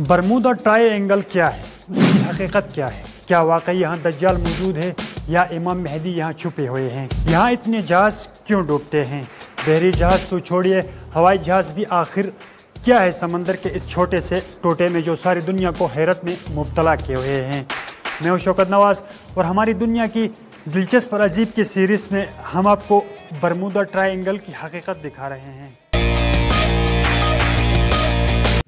Bermuda try angle کیا ہے؟ اس کی حقیقت کیا ہے؟ کیا واقعی یہاں دجال موجود ہے یا امام مہدی یہاں چھپے ہوئے ہیں؟ یہاں اتنے جہاز کیوں ڈوبتے ہیں؟ بحری جہاز تو چھوڑیے، ہوائی جہاز بھی آخر کیا ہے سمندر کے اس چھوٹے سے ٹوٹے میں جو ساری دنیا کو حیرت میں مبتلا کیے ہوئے ہیں؟ میں ہوں شوکت نواز اور ہماری دنیا کی دلچسپ اور عجیب کی سیریز میں ہم آپ کو برمودا ٹرائی اینگل کی حقیقت دکھا رہے ہیں۔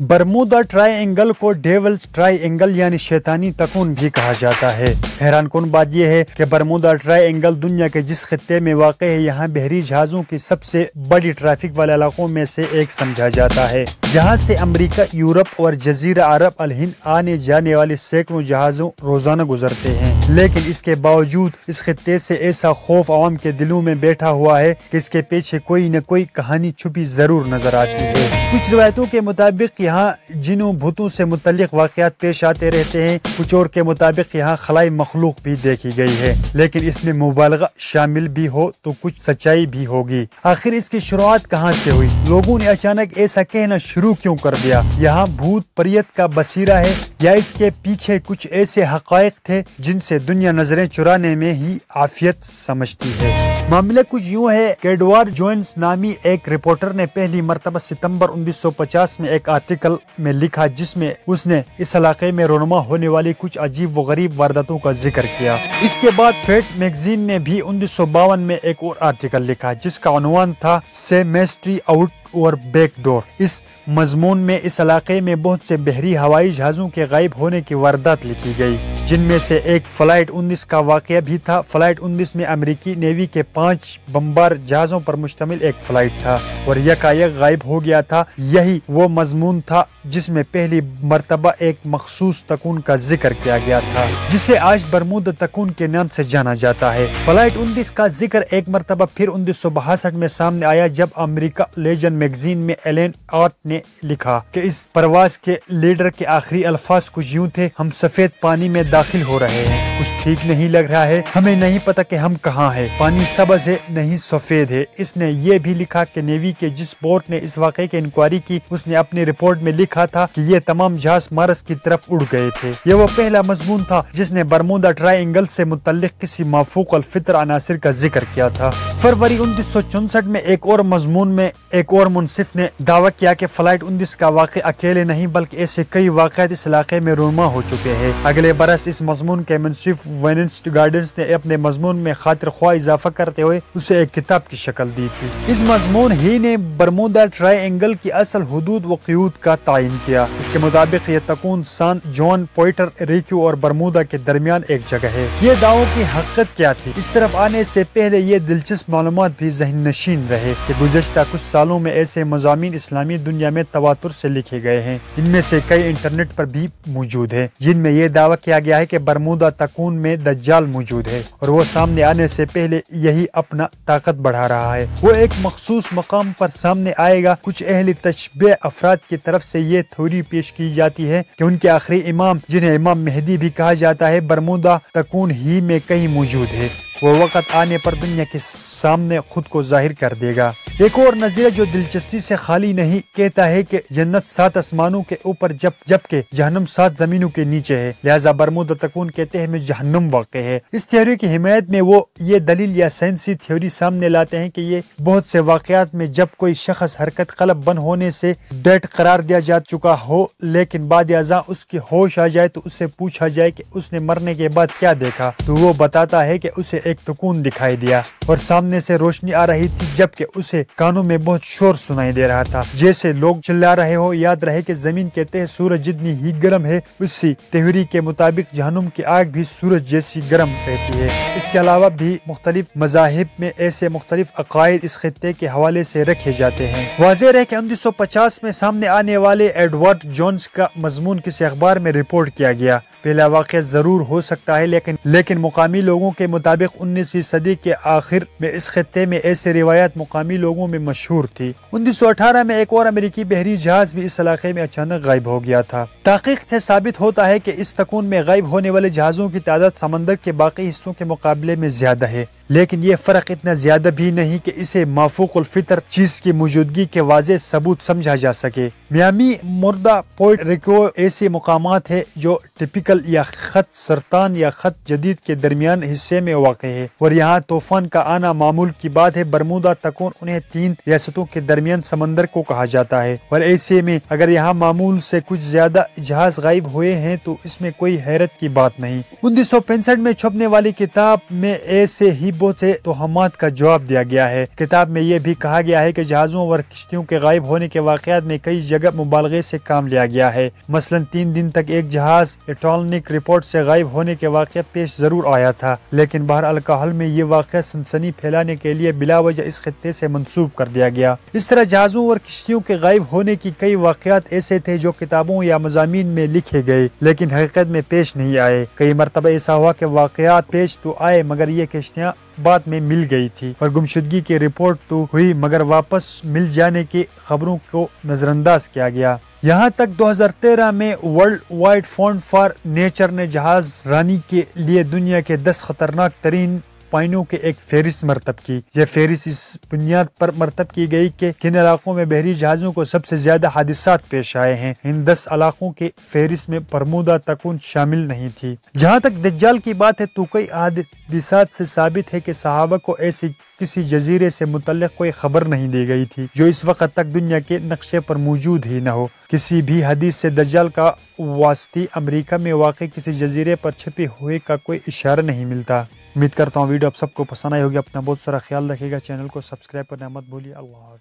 برمودا ٹرائی اینگل کو ڈیولز ٹرائی اینگل یعنی شیطانی تکون بھی کہا جاتا ہے۔ حیران کن بات یہ ہے کہ برمودا ٹرائی اینگل دنیا کے جس خطے میں واقع ہے یہاں بحری جہازوں کی سب سے بڑی ٹریفک والے علاقوں میں سے ایک سمجھا جاتا ہے، جہاں سے امریکہ، یورپ اور جزیرہ عرب الہند آنے جانے والے سینکڑوں جہازوں روزانہ گزرتے ہیں۔ لیکن اس کے باوجود اس خطے سے ایسا خوف عوام کے دلوں میں بیٹھا ہوا ہے کہ اس کے پیچھے کوئی نہ کوئی کہانی چھپی ضرور نظر آتی ہے۔ کچھ روایتوں کے مطابق یہاں جنوں بھوتوں سے متعلق واقعات پیش آتے رہتے ہیں، کچھ اور کے مطابق یہاں خلائی مخلوق بھی دیکھی گئی ہے، لیکن اس میں مبالغہ شامل بھی ہو تو کچھ سچائی بھی ہوگی۔ آخر اس کی شروعات کہاں سے ہوئی؟ لوگوں نے اچانک ایسا کہنا شروع کیوں کر دیا؟ یہاں بھوت پریت کا بصیرہ ہے یا اس کے پیچھے کچھ ایسے حقائق تھے جن سے دنیا نظریں چرانے میں ہی عافیت سمجھتی ہے؟ معاملہ کچھ یوں ہے کہ ایڈورڈ جونز نامی ایک رپورٹر نے پہلی مرتبہ ستمبر 1950 میں ایک آرٹیکل میں لکھا جس میں اس نے اس علاقے میں رونما ہونے والی کچھ عجیب و غریب وارداتوں کا ذکر کیا۔ اس کے بعد فیٹ میگزین نے بھی 1952 میں ایک اور آرٹیکل لکھا جس کا عنوان تھا سے میسٹری آؤٹ اور بیک ڈور۔ اس مضمون میں اس علاقے میں بہت سے بحری ہوائی جہازوں کے غائب ہونے کی واردات لکھی گئی، جن میں سے ایک فلائٹ 19 کا واقعہ بھی تھا۔ فلائٹ 19 میں امریکی نیوی کے 5 بمبار جہازوں پر مشتمل ایک فلائٹ تھا اور یکایک غائب ہو گیا تھا۔ یہی وہ مضمون تھا جس میں پہلی مرتبہ ایک مخصوص تکون کا ذکر کیا گیا تھا جسے آج برمودا تکون کے نام سے جانا جاتا ہے۔ فلائٹ 19 کا ذکر ایک مرتبہ پھر 1962 میں سامنے آیا جب امریکہ لیجن میگزین میں ایلن آرٹ نے لکھا کہ اس پرواز کے لیڈر کے آخری الفاظ کچھ یوں تھے: ہم سفید پانی میں داخل ہو رہے ہیں، کچھ ٹھیک نہیں لگ رہا ہے، ہمیں نہیں پتا کہ ہم کہاں ہیں، پانی سبز ہے نہیں سفید ہے۔ اس نے یہ بھی لکھا کہ نیوی کے جس بورڈ نے اس واقعے کی انکوائری کی اس نے اپنی رپورٹ میں لکھا تھا کہ یہ تمام جہاز مارس کی طرف اڑ گئے تھے۔ یہ وہ پہلا مضمون تھا جس نے برمودا ٹرائی اینگل سے متعلق کسی مافوق الفطر عناصر کا ذکر کیا تھا۔ فروری 1964 میں ایک اور مضمون میں ایک اور منصف نے دعویٰ کیا کہ فلائٹ 19 کا واقعہ اکیلے نہیں بلکہ ایسے کئی واقعات اس علاقے میں رونما ہو چکے ہیں۔ اگلے برس اس مضمون کے منصف وینسٹ گارڈنز نے اپنے مضمون میں خاطر خواہ اضافہ کرتے ہوئے اسے ایک کتاب کی شکل دی تھی۔ اس مضمون ہی نے برمودا ٹرائی اینگل کی اصل حدود و قیود کا تعین کیا۔ اس کے مطابق یہ تکون سان جوان، پوئرٹو ریکو اور برمودا کے درمیان ایک جگہ ہے۔ یہ دعووں کی حقیقت کیا تھی؟ اس طرف آنے سے پہلے یہ دلچسپ معلومات بھی ذہن نشین رہے کہ گزشتہ کچھ سالوں میں ایسے مضامین اسلامی دنیا میں تواتر سے لکھے گئے ہیں، ان میں سے کئی انٹرنیٹ پر بھی موجود ہیں، جن میں یہ دعویٰ کیا گیا ہے کہ برمودا تکون میں دجال موجود ہے اور وہ سامنے آنے سے پہلے یہی اپنا طاقت بڑھا رہا ہے۔ وہ ایک مخصوص مقام پر سامنے آئے گا۔ کچھ اہل تشبیہ افراد کی طرف سے یہ تھیوری پیش کی جاتی ہے کہ ان کے آخری امام، جنہیں امام مہدی بھی کہا جاتا ہے، برمودا تکون ہی میں کہیں موجود ہے۔ وہ وقت آنے پر دنیا کے سامنے خود کو ظاہر کر دے گا۔ ایک اور نظریہ جو دلچسپی سے خالی نہیں کہتا ہے کہ جنت 7 آسمانوں کے اوپر جبکہ جہنم 7 زمینوں کے نیچے ہے، لہذا برمودا تکون کے تہہ میں جہنم واقع ہے۔ اس تھیوری کی حمایت میں وہ یہ دلیل یا سائنسی تھیوری سامنے لاتے ہیں کہ یہ بہت سے واقعات میں جب کوئی شخص حرکت قلب بند ہونے سے ڈیڈ قرار دیا جا چکا ہو لیکن بعد ازاں اس کی ہوش آ جائے تو اس سے پوچھا جائے کہ اس نے مرنے کے بعد کیا دیکھا تو وہ بتاتا ہے کہ اسے ایک تکون دکھائی دیا اور سامنے سے روشنی آ رہی تھی جبکہ اسے کانوں میں بہت شور سنائی دے رہا تھا، جیسے لوگ چلا رہے ہو۔ یاد رہے کہ زمین کے تہہ سورج جتنی ہی گرم ہے، اسی تھیوری کے مطابق جہنم کی آگ بھی سورج جیسی گرم رہتی ہے۔ اس کے علاوہ بھی مختلف مذاہب میں ایسے مختلف عقائد اس خطے کے حوالے سے رکھے جاتے ہیں۔ واضح ہے کہ 1950 میں سامنے آنے والے ایڈورڈ جونز کا مضمون کسی اخبار میں رپورٹ کیا گیا۔ پہلا واقعہ ضرور ہو سکتا ہے لیکن مقامی لوگوں کے مطابق 19ویں صدی کے آخر میں اس خطے میں ایسے روایات مقامی لوگوں لوگوں میں مشہور تھی۔ 1918 میں ایک اور امریکی بحری جہاز بھی اس علاقے میں اچانک غائب ہو گیا تھا۔ تحقیق سے ثابت ہوتا ہے کہ اس تکون میں غائب ہونے والے جہازوں کی تعداد سمندر کے باقی حصوں کے مقابلے میں زیادہ ہے، لیکن یہ فرق اتنا زیادہ بھی نہیں کہ اسے مافوق الفطر چیز کی موجودگی کے واضح ثبوت سمجھا جا سکے۔ میامی، مردہ، پورٹو ریکو ایسے مقامات ہیں جو ٹپیکل یا خط سرطان یا خط جدید کے درمیان حصے میں واقع ہے، اور یہاں طوفان کا آنا معمول کی بات ہے۔ برمودا تکون انہیں 3 ریاستوں کے درمیان سمندر کو کہا جاتا ہے، اور ایسے میں اگر یہاں معمول سے کچھ زیادہ جہاز غائب ہوئے ہیں تو اس میں کوئی حیرت کی بات نہیں۔ 1965 میں چھپنے والی کتاب میں ایسے ہی بہت سے توہمات کا جواب دیا گیا ہے۔ کتاب میں یہ بھی کہا گیا ہے کہ جہازوں اور کشتیوں کے غائب ہونے کے واقعات میں کئی جگہ مبالغے سے کام لیا گیا ہے۔ مثلا 3 دن تک ایک جہاز الیکٹرانک رپورٹ سے غائب ہونے کے واقعہ پیش ضرور آیا تھا، لیکن بہرحال میں یہ واقعہ سنسنی پھیلانے کے لیے بلا وجہ اس خطے سے منسوب کر دیا گیا۔ اس طرح جہازوں اور کشتیوں کے غائب ہونے کی کئی واقعات ایسے تھے جو کتابوں یا مضامین میں لکھے گئے لیکن حقیقت میں پیش نہیں آئے۔ کئی مرتبہ ایسا ہوا کہ واقعات پیش تو آئے مگر یہ کشتیاں بعد میں مل گئی تھی، اور گمشدگی کی رپورٹ تو ہوئی مگر واپس مل جانے کی خبروں کو نظر انداز کیا گیا۔ یہاں تک 2013 میں world wide fund for nature نے جہاز رانی کے لیے دنیا کے 10 خطرناک ترین پائنوں کے ایک فہرست مرتب کی۔ یہ فہرست اس بنیاد پر مرتب کی گئی کہ کن علاقوں میں بحری جہازوں کو سب سے زیادہ حادثات پیش آئے ہیں۔ ان 10 علاقوں کے فہرست میں برمودا تکون شامل نہیں تھی۔ جہاں تک دجال کی بات ہے تو کئی حادثات سے ثابت ہے کہ صحابہ کو ایسی کسی جزیرے سے متعلق کوئی خبر نہیں دی گئی تھی جو اس وقت تک دنیا کے نقشے پر موجود ہی نہ ہو۔ کسی بھی حدیث سے دجال کا واسطی امریکہ میں واقع کسی جزیرے پر چھپے ہوئے کا کوئی اشارہ نہیں ملتا۔ امید کرتا ہوں ویڈیو آپ سب کو پسند آئی ہوگی۔ اپنا بہت سارا خیال رکھے گا، چینل کو سبسکرائب کرنا مت بھولیے۔ اللہ حافظ۔